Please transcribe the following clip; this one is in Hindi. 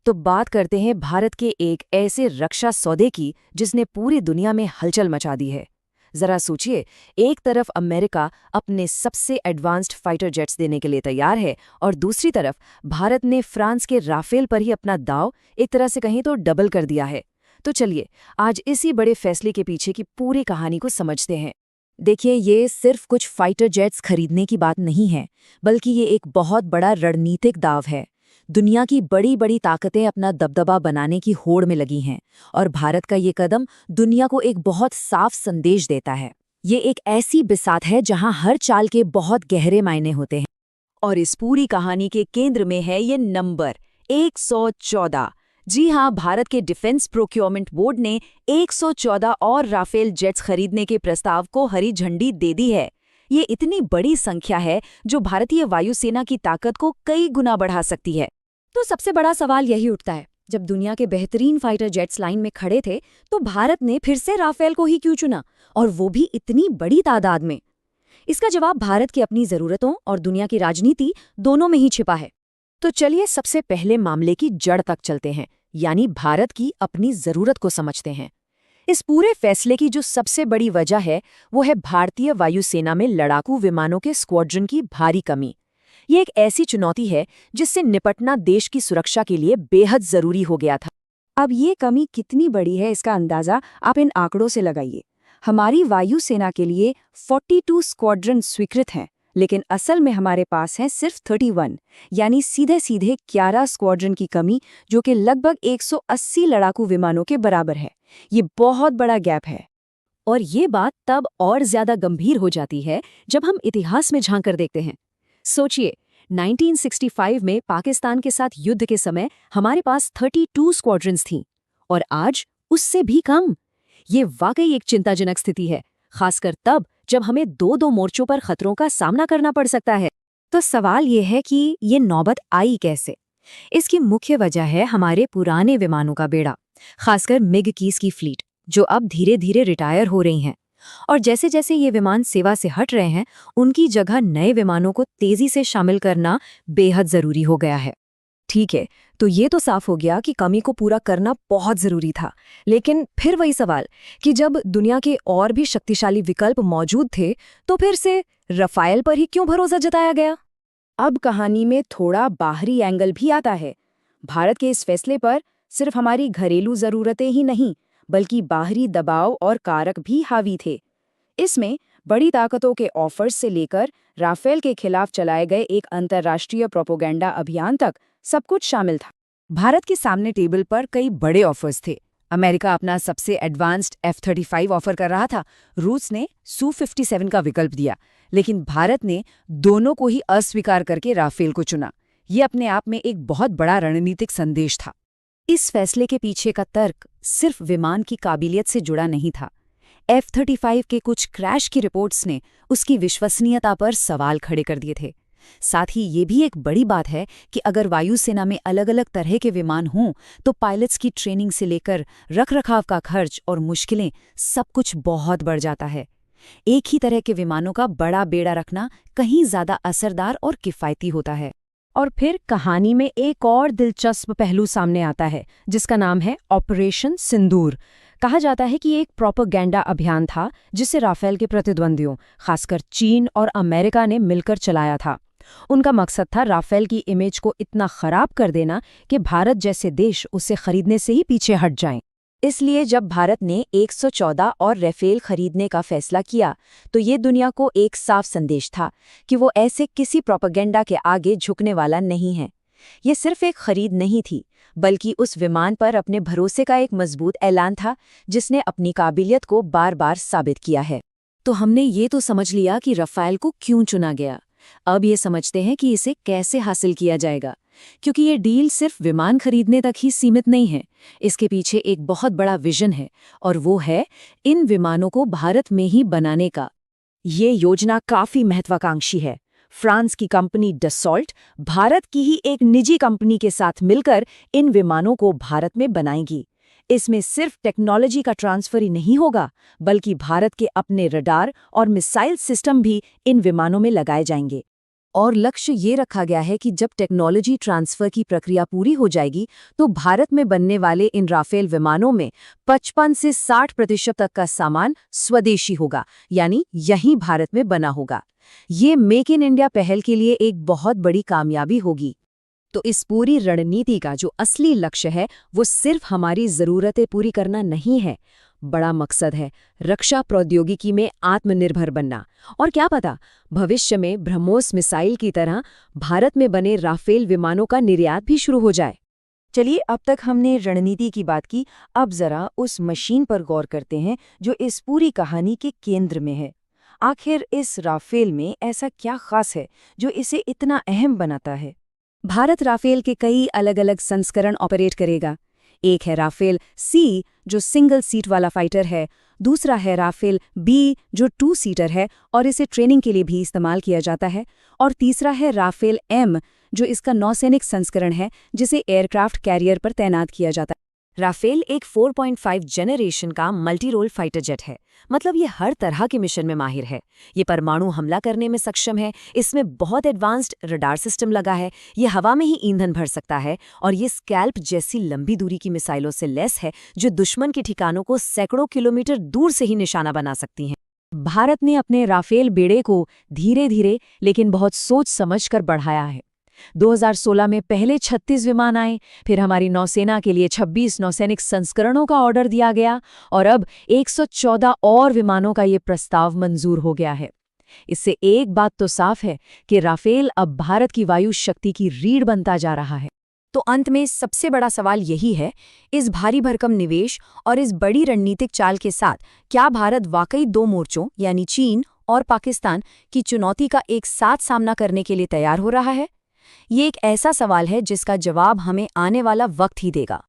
तो बात करते हैं भारत के एक ऐसे रक्षा सौदे की जिसने पूरी दुनिया में हलचल मचा दी है। जरा सोचिए, एक तरफ अमेरिका अपने सबसे एडवांस्ड फाइटर जेट्स देने के लिए तैयार है और दूसरी तरफ भारत ने फ्रांस के राफेल पर ही अपना दांव एक तरह से कहीं तो डबल कर दिया है। तो चलिए आज इसी बड़े फैसले के पीछे की पूरी कहानी को समझते हैं। देखिए, ये सिर्फ कुछ फाइटर जेट्स खरीदने की बात नहीं है, बल्कि ये एक बहुत बड़ा रणनीतिक दाव है। दुनिया की बड़ी बड़ी ताकतें अपना दबदबा बनाने की होड़ में लगी हैं और भारत का ये कदम दुनिया को एक बहुत साफ संदेश देता है। ये एक ऐसी बिसात है जहां हर चाल के बहुत गहरे मायने होते हैं। और इस पूरी कहानी के केंद्र में है ये नंबर 114। जी हाँ, भारत के डिफेंस प्रोक्योरमेंट बोर्ड ने 114 और राफेल जेट्स खरीदने के प्रस्ताव को हरी झंडी दे दी है। ये इतनी बड़ी संख्या है जो भारतीय वायुसेना की ताकत को कई गुना बढ़ा सकती है। तो सबसे बड़ा सवाल यही उठता है, जब दुनिया के बेहतरीन फाइटर जेट्स लाइन में खड़े थे तो भारत ने फिर से राफेल को ही क्यों चुना, और वो भी इतनी बड़ी तादाद में? इसका जवाब भारत की अपनी जरूरतों और दुनिया की राजनीति दोनों में ही छिपा है। तो चलिए सबसे पहले मामले की जड़ तक चलते हैं, यानी भारत की अपनी जरूरत को समझते हैं। इस पूरे फैसले की जो सबसे बड़ी वजह है वो है भारतीय वायुसेना में लड़ाकू विमानों के स्क्वाड्रन की भारी कमी। ये एक ऐसी चुनौती है जिससे निपटना देश की सुरक्षा के लिए बेहद जरूरी हो गया था। अब ये कमी कितनी बड़ी है इसका अंदाजा आप इन आंकड़ों से लगाइए। हमारी वायुसेना के लिए 42 स्क्वाड्रन स्वीकृत हैं, लेकिन असल में हमारे पास हैं सिर्फ 31, यानी सीधे सीधे 11 स्क्वाड्रन की कमी, जो कि लगभग 180 लड़ाकू विमानों के बराबर है। ये बहुत बड़ा गैप है। और ये बात तब और ज्यादा गंभीर हो जाती है जब हम इतिहास में झांक कर देखते हैं। सोचिए, 1965 में पाकिस्तान के साथ युद्ध के समय हमारे पास 32 स्क्वाड्रन्स थीं, और आज उससे भी कम। ये वाकई एक चिंताजनक स्थिति है, खासकर तब जब हमें दो मोर्चों पर खतरों का सामना करना पड़ सकता है। तो सवाल ये है कि ये नौबत आई कैसे? इसकी मुख्य वजह है हमारे पुराने विमानों का बेड़ा, खासकर मिग-21 की फ्लीट, जो अब धीरे धीरे रिटायर हो रही हैं। और जैसे जैसे ये विमान सेवा से हट रहे हैं, उनकी जगह नए विमानों को तेजी से शामिल करना बेहद जरूरी हो गया है। ठीक है, तो ये तो साफ हो गया कि कमी को पूरा करना बहुत जरूरी था। लेकिन फिर वही सवाल कि जब दुनिया के और भी शक्तिशाली विकल्प मौजूद थे, तो फिर से राफेल पर ही क्यों भरोसा जताया गया? अब कहानी में थोड़ा बाहरी एंगल भी आता है। भारत के इस फैसले पर सिर्फ हमारी घरेलू जरूरतें ही नहीं, बल्कि बाहरी दबाव और कारक भी हावी थे। इसमें बड़ी ताकतों के ऑफर्स से लेकर राफेल के खिलाफ चलाए गए एक अंतर्राष्ट्रीय प्रोपेगेंडा अभियान तक सब कुछ शामिल था। भारत के सामने टेबल पर कई बड़े ऑफर्स थे। अमेरिका अपना सबसे एडवांस्ड F-35 ऑफर कर रहा था, रूस ने Su-57 का विकल्प दिया, लेकिन भारत ने दोनों को ही अस्वीकार करके राफेल को चुना। ये अपने आप में एक बहुत बड़ा रणनीतिक संदेश था। इस फैसले के पीछे का तर्क सिर्फ विमान की काबिलियत से जुड़ा नहीं था। F-35 के कुछ क्रैश की रिपोर्ट्स ने उसकी विश्वसनीयता पर सवाल खड़े कर दिए थे। साथ ही ये भी एक बड़ी बात है कि अगर वायुसेना में अलग अलग तरह के विमान हों, तो पायलट्स की ट्रेनिंग से लेकर रखरखाव का खर्च और मुश्किलें, सब कुछ बहुत बढ़ जाता है। एक ही तरह के विमानों का बड़ा बेड़ा रखना कहीं ज्यादा असरदार और किफ़ायती होता है। और फिर कहानी में एक और दिलचस्प पहलू सामने आता है, जिसका नाम है ऑपरेशन सिंदूर। कहा जाता है कि एक प्रोपेगेंडा अभियान था जिसे राफेल के प्रतिद्वंदियों, खासकर चीन और अमेरिका ने मिलकर चलाया था। उनका मकसद था राफेल की इमेज को इतना खराब कर देना कि भारत जैसे देश उसे खरीदने से ही पीछे हट जाएं। इसलिए जब भारत ने 114 और राफेल खरीदने का फैसला किया, तो ये दुनिया को एक साफ संदेश था कि वो ऐसे किसी प्रोपेगेंडा के आगे झुकने वाला नहीं है। ये सिर्फ एक खरीद नहीं थी, बल्कि उस विमान पर अपने भरोसे का एक मजबूत ऐलान था, जिसने अपनी काबिलियत को बार बार साबित किया है। तो हमने ये तो समझ लिया कि राफेल को क्यों चुना गया। अब ये समझते हैं कि इसे कैसे हासिल किया जाएगा, क्योंकि ये डील सिर्फ विमान खरीदने तक ही सीमित नहीं है। इसके पीछे एक बहुत बड़ा विजन है, और वो है इन विमानों को भारत में ही बनाने का। ये योजना काफी महत्वाकांक्षी है। फ्रांस की कंपनी डसॉल्ट भारत की ही एक निजी कंपनी के साथ मिलकर इन विमानों को भारत में बनाएगी। इसमें सिर्फ टेक्नोलॉजी का ट्रांसफर ही नहीं होगा, बल्कि भारत के अपने रडार और मिसाइल सिस्टम भी इन विमानों में लगाए जाएंगे। और लक्ष्य ये रखा गया है कि जब टेक्नोलॉजी ट्रांसफर की प्रक्रिया पूरी हो जाएगी तो भारत में बनने वाले इन राफेल विमानों में 55 से 60% तक का सामान स्वदेशी होगा, यानी यहीं भारत में बना होगा। ये मेक इन इंडिया पहल के लिए एक बहुत बड़ी कामयाबी होगी। तो इस पूरी रणनीति का जो असली लक्ष्य है वो सिर्फ हमारी ज़रूरतें पूरी करना नहीं है, बड़ा मकसद है रक्षा प्रौद्योगिकी में आत्मनिर्भर बनना। और क्या पता, भविष्य में ब्रह्मोस मिसाइल की तरह भारत में बने राफेल विमानों का निर्यात भी शुरू हो जाए। चलिए, अब तक हमने रणनीति की बात की, अब जरा उस मशीन पर गौर करते हैं जो इस पूरी कहानी के केंद्र में है। आखिर इस राफेल में ऐसा क्या खास है जो इसे इतना अहम बनाता है? भारत राफेल के कई अलग अलग संस्करण ऑपरेट करेगा। एक है राफेल सी जो सिंगल सीट वाला फाइटर है, दूसरा है राफेल बी जो 2 सीटर है और इसे ट्रेनिंग के लिए भी इस्तेमाल किया जाता है, और तीसरा है राफेल एम जो इसका नौसैनिक संस्करण है जिसे एयरक्राफ्ट कैरियर पर तैनात किया जाता है। राफेल एक 4.5 जनरेशन का मल्टी रोल फाइटर जेट है, मतलब ये हर तरह के मिशन में माहिर है। ये परमाणु हमला करने में सक्षम है, इसमें बहुत एडवांस्ड रडार सिस्टम लगा है, ये हवा में ही ईंधन भर सकता है, और ये स्कैल्प जैसी लंबी दूरी की मिसाइलों से लैस है जो दुश्मन के ठिकानों को सैकड़ों किलोमीटर दूर से ही निशाना बना सकती हैं। भारत ने अपने राफेल बेड़े को धीरे धीरे लेकिन बहुत सोच समझ कर बढ़ाया है। 2016 में पहले 36 विमान आए, फिर हमारी नौसेना के लिए 26 नौसैनिक संस्करणों का ऑर्डर दिया गया और अब 114 और विमानों का ये प्रस्ताव मंजूर हो गया है। इससे एक बात तो साफ है कि राफेल अब भारत की वायु शक्ति की रीढ़ बनता जा रहा है। तो अंत में सबसे बड़ा सवाल यही है, इस भारी भरकम निवेश और इस बड़ी रणनीतिक चाल के साथ क्या भारत वाकई 2 मोर्चों यानी चीन और पाकिस्तान की चुनौती का एक साथ सामना करने के लिए तैयार हो रहा है? ये एक ऐसा सवाल है जिसका जवाब हमें आने वाला वक्त ही देगा।